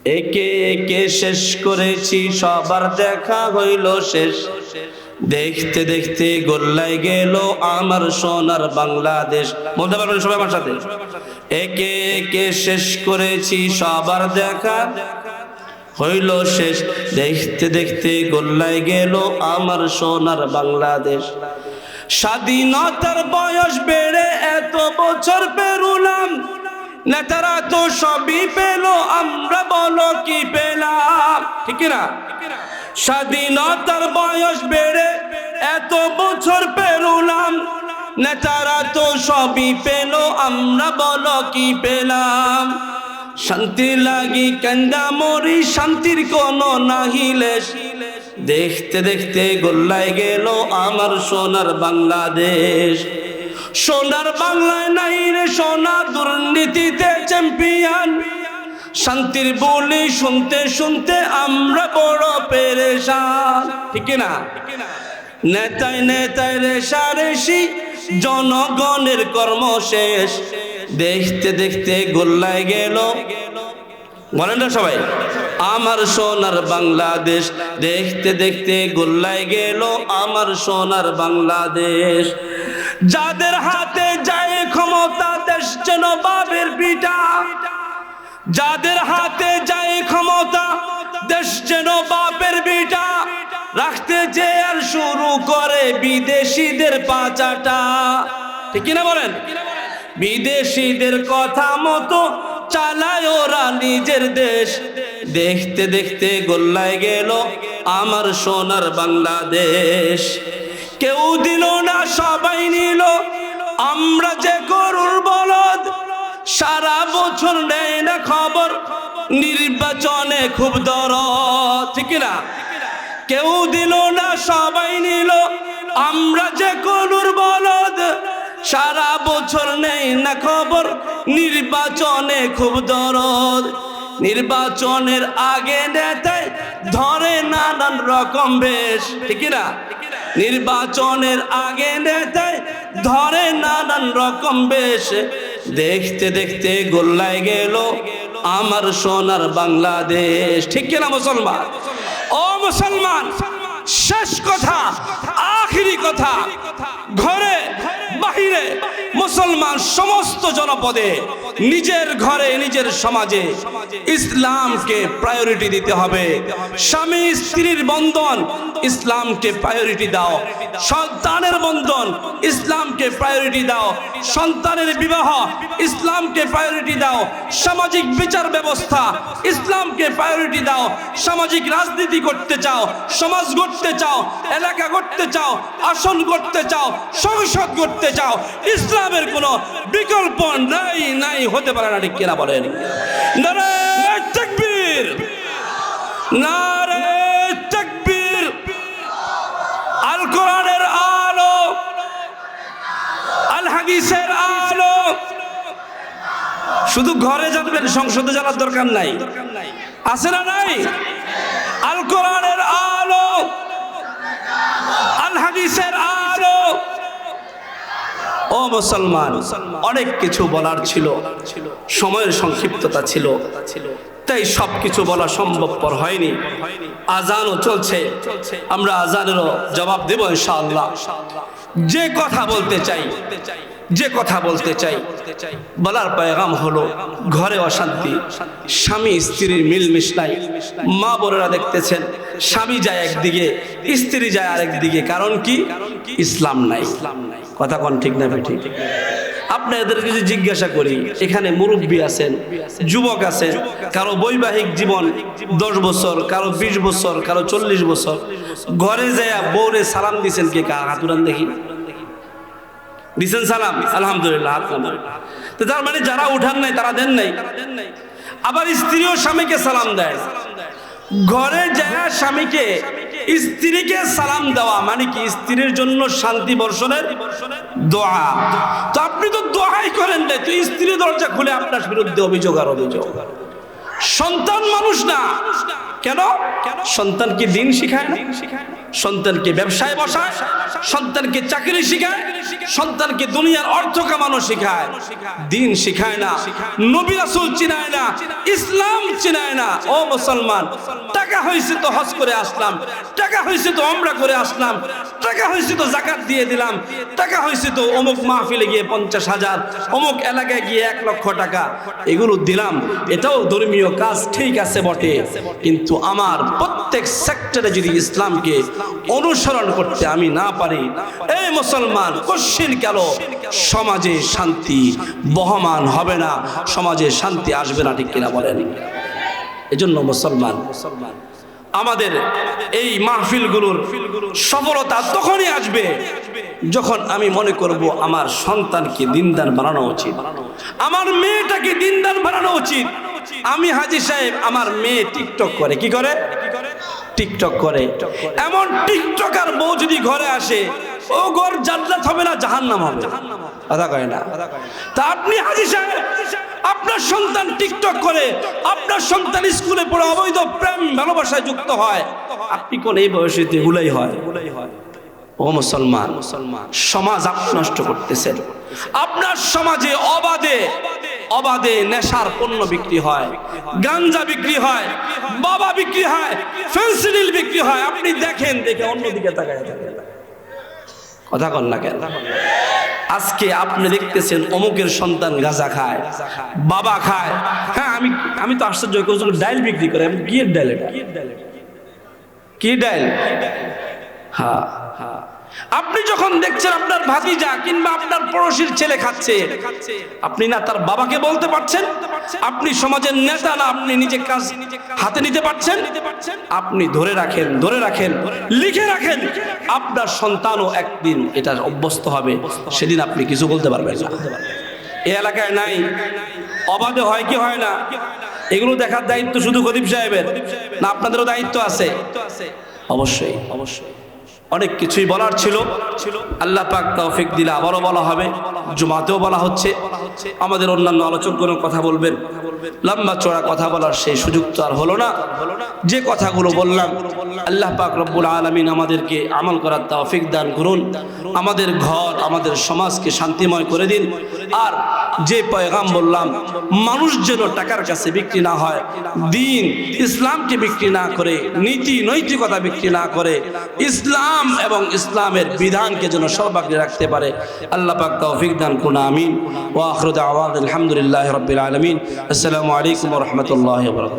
একে একে শেষ করেছি, সবার দেখা হইল শেষ। দেখতে দেখতে গোল্লায় গেল আমার সোনার বাংলাদেশ। বলতে পারবেন সবাই আমার সাথে? একে একে শেষ করেছি, সবার দেখা হইল শেষ। দেখতে দেখতে গোল্লায় গেল আমার সোনার বাংলাদেশ। স্বাধীনতার বয়স বেড়ে এত বছর পেরুলাম, নেতারা তো সবই পেল, আমরা বলো কি পেলাম? ঠিক না? স্বাধীনতার বয়স বেড়ে এত বছর পেরুলাম, নেতারা তো সবই পেল, আমরা বলো কি পেলাম? শান্তি লাগি কান্দা মরি, শান্তির কোনো নাহি লেশ। দেখতে দেখতে গোল্লায় গেল আমার সোনার বাংলাদেশ। সোনার বাংলায় নাই রে সোনা, দুর্নীতিতে চ্যাম্পিয়ন। শান্তির বলি শুনতে শুনতে আমরা বড় পেরেশান। ঠিক না? নেতায় নেতায় রেশারেশি, জনগণের কর্ম শেষ। দেখতে দেখতে গোল্লায় গেল, বলেন না সবাই, আমার সোনার বাংলাদেশ। দেখতে দেখতে গোল্লায় গেল আমার সোনার বাংলাদেশ। যাদের হাতে যায় ক্ষমতা, দেশ যেন বাপের পিঠা। যাদের হাতে যায় ক্ষমতা, দেশ যেন বাপের বিটা। রাখতে যে আর শুরু করে বিদেশিদের পাচাটা। ঠিক কিনা বলেন? বিদেশিদের কথা মতো চালায় ওরা নিজের দেশ। দেখতে দেখতে গোল্লায় গেল আমার সোনার বাংলাদেশ। কেউ দিল না, সবাই নিল, আমরা যে গরুর বলদ। সারা বছর নেয় না খবর, নির্বাচনে খুব দরদ। ঠিক না? কেউ দিল না, সবাই নিল, আমরা যে গরুর বলদ। সারা বছর নেই না খবর, নির্বাচনে খুব দরদ। নির্বাচনের আগে নেতায় ধরে নানান রকম বেশ। ঠিক না? নির্বাচনের আগে নেতায় ধরে নানান রকম বেশ। দেখতে দেখতে গোল্লায় গেল আমার সোনার বাংলাদেশ। ঠিক কিনা মুসলমান? ও মুসলমান, শেষ কথা, আখিরি কথা, ঘরে বাহিরে মুসলমান সমস্ত জনপদে, নিজের ঘরে নিজের সমাজে ইসলামকে প্রায়োরিটি দিতে হবে। স্বামী স্ত্রীর বন্ধন, ইসলামকে প্রায়োরিটি দাও। সন্তানের বন্ধন, ইসলামকে প্রায়োরিটি দাও। সন্তানের বিবাহ, ইসলামকে প্রায়োরিটি দাও। সামাজিক বিচার ব্যবস্থা, ইসলামকে প্রায়োরিটি দাও। সামাজিক রাজনীতি করতে চাও, সমাজ গড়তে চাও, এলাকা গড়তে চাও, আসন গড়তে চাও, সংসদ গড়তে চাও, ইসলামের কোনো বিকল্প নাই, নাই হতে পারে না। ঠিক কিনা বলেন? নারে তাকবীর, নারে তাকবীর। আল কোরআনের আলো, আল হাদিসের আলো। শুধু ঘরে জানবেন, সংসদে জানার দরকার নাই। আছে না নাই? আল কোরআনের আলো, আল হাদিসের আলো। ও মুসলমান, অনেক কিছু বলার ছিল, সময়ের সংক্ষিপ্ততা ছিল, তাই সবকিছু বলা সম্ভবপর হয়নি। আজানও চলছে, আমরা আজানেরও জবাব দেব ইনশাআল্লাহ। যে কথা বলতে চাই, যে কথা বলতে চাই, বলার পেগাম হলো, ঘরে অশান্তি, স্বামী স্ত্রীর মিলমিশ নাই। মা বোনেরা দেখতেছেন, স্বামী যায় একদিকে, স্ত্রী যায় আরেক দিকে। কারণ কি? ইসলাম নাই। কথা কোন ঠিক না ঠিক? আপনাদের কিছু জিজ্ঞাসা করি, এখানে মুরব্বী আছেন, যুবক আছেন, কারো বৈবাহিক জীবন 10 বছর, কারো 20 বছর, কারো 40 বছর। ঘরে যায় বউরে সালাম দিছেন কে? হাত উঠান দেখি। দিছেন সালাম? আলহামদুলিল্লাহ। তো তার মানে যারা উঠান নাই তারা দেন নাই। আবার স্ত্রীও স্বামীকে সালাম দেয়। ঘরে যায় স্বামীকে, স্ত্রীকে সালাম দেওয়া মানে কি? স্ত্রীর জন্য শান্তি বর্ষণের দোয়া। তো আপনি তো দোয়াই করেন নাই, তো স্ত্রী দরজা খুলে আপনার বিরুদ্ধে অভিযোগ আর অভিযোগ। সন্তান মানুষ না কেন? সন্তানকে দিন শিখায় না, সন্তানকে ব্যবসায় বসায়, সন্তানকে চাকরি শিখায়, সন্তানকে দুনিয়ার অর্থ কামানো শেখায়, দিন শেখায় না, নবী রাসূল চিনায় না, ইসলাম চিনায় না। ও মুসলমান, টাকা হয়েছে তো হজ করে আসলাম, টাকা হয়েছে তো ওমরা করে আসলাম, টাকা হয়েছে তো যাকাত দিয়ে দিলাম, টাকা হয়েছে তো অমুক মাহফিলে গিয়ে 50,000, অমুক এলাকায় গিয়ে 1 লক্ষ টাকা এগুলো দিলাম। এটাও ধর্মীয় কাজ, ঠিক আছে বটে, কিন্তু আমার প্রত্যেক সেক্টরে যদি ইসলামকে অনুসরণ করতে আমি না পারি, এই মুসলমান, কশিন কেন সমাজে শান্তি বহমান হবে না, সমাজে শান্তি আসবে না, ঠিক কিনা বলেন? এজন্য মুসলমান, আমাদের এই মাহফিলগুলোর সফলতা তখনই আসবে যখন আমি মনে করব আমার সন্তানকে দিনদার বানানো উচিত, আমার মেয়েটাকে দিনদার বানানো উচিত। আমি হাজী সাহেব, আমার মেয়ে টিকটক করে, কি করে? টিকটক করে। এমন টিকটকার বউ যদি ঘরে আসে, ও ঘর জান্নাত হবে না, জাহান্নাম হবে। কথা কয় না? তা আপনি হাজী সাহেব, আপনার সন্তান টিকটক করে, আপনার সন্তান স্কুলে পড়ে অবৈধ প্রেম ভালোবাসায় যুক্ত হয়, আপনি কোন এই বয়সে হুলাই হয়? ও মুসলমান, সমাজ আপনি নষ্ট করতেছেন। আপনার সমাজে অবাধে নেশার পণ্য বিক্রি হয়, গাঞ্জা বিক্রি হয়, বাবা বিক্রি হয়, ফেন্সিডিল বিক্রি হয়। আপনি দেখেন, দেখে অন্যদিকে তাকায় থাকেন। কথা কন না কেন? আজকে আপনি দেখতেছেন অমুকের সন্তান গাঁজা খায়, বাবা খায়। হ্যাঁ, আমি তো আশ্চর্য, ডাইল বিক্রি করে। কি ডাইল? এটা কি ডাইল? হ্যাঁ, আপনি যখন দেখছেন আপনার ভাতিজা কিংবা আপনার পড়োশির ছেলে খাচ্ছে, আপনি না তার বাবাকে বলতে পারছেন? আপনি সমাজের নেতা না, আপনি নিজে কাজ হাতে নিতে পারছেন? আপনি ধরে রাখেন, লিখে রাখেন, আপনার সন্তানও একদিন এটা অভ্যস্ত হবে, সেদিন আপনি কিছু বলতে পারবেন না। এই এলাকায় নাই, অবাধে হয় কি হয় না, এগুলো দেখার দায়িত্ব শুধু খতিব সাহেবের না, আপনাদেরও দায়িত্ব আছে। অবশ্যই অনেক কিছুই বলার ছিল, আল্লাহ পাক তৌফিক দিলে আবারও বলা হবে, জুমাতেও বলা হচ্ছে। আমাদের অন্যান্য আলোচকগণ কথা বলবেন, লম্বা চড়া কথা বলার সেই সুযোগ তো আর হলো না। যে কথাগুলো বললাম, আল্লাহ পাক রব্বুল আলামিন আমাদেরকে আমল করার তৌফিক দান করুন, আমাদের ঘর, আমাদের সমাজকে শান্তিময় করে দিন। আর যে পয়গাম বললাম, মানুষ যেন টাকার কাছে বিক্রি না হয়, দিন ইসলামকে বিক্রি না করে, নীতি নৈতিকতা বিক্রি না করে, ইসলাম এবং ইসলামের বিধানকে যেন সর্বাগ্রে রাখতে পারে। আল্লাহ পাক তৌফিক দান করুন, আমিন। ওয়া আখিরু দাওয়ানা আলহামদুলিল্লাহি রাব্বিল আলামিন। আসসালামু আলাইকুম ওয়া রাহমাতুল্লাহি ওয়া বারাকাতুহু।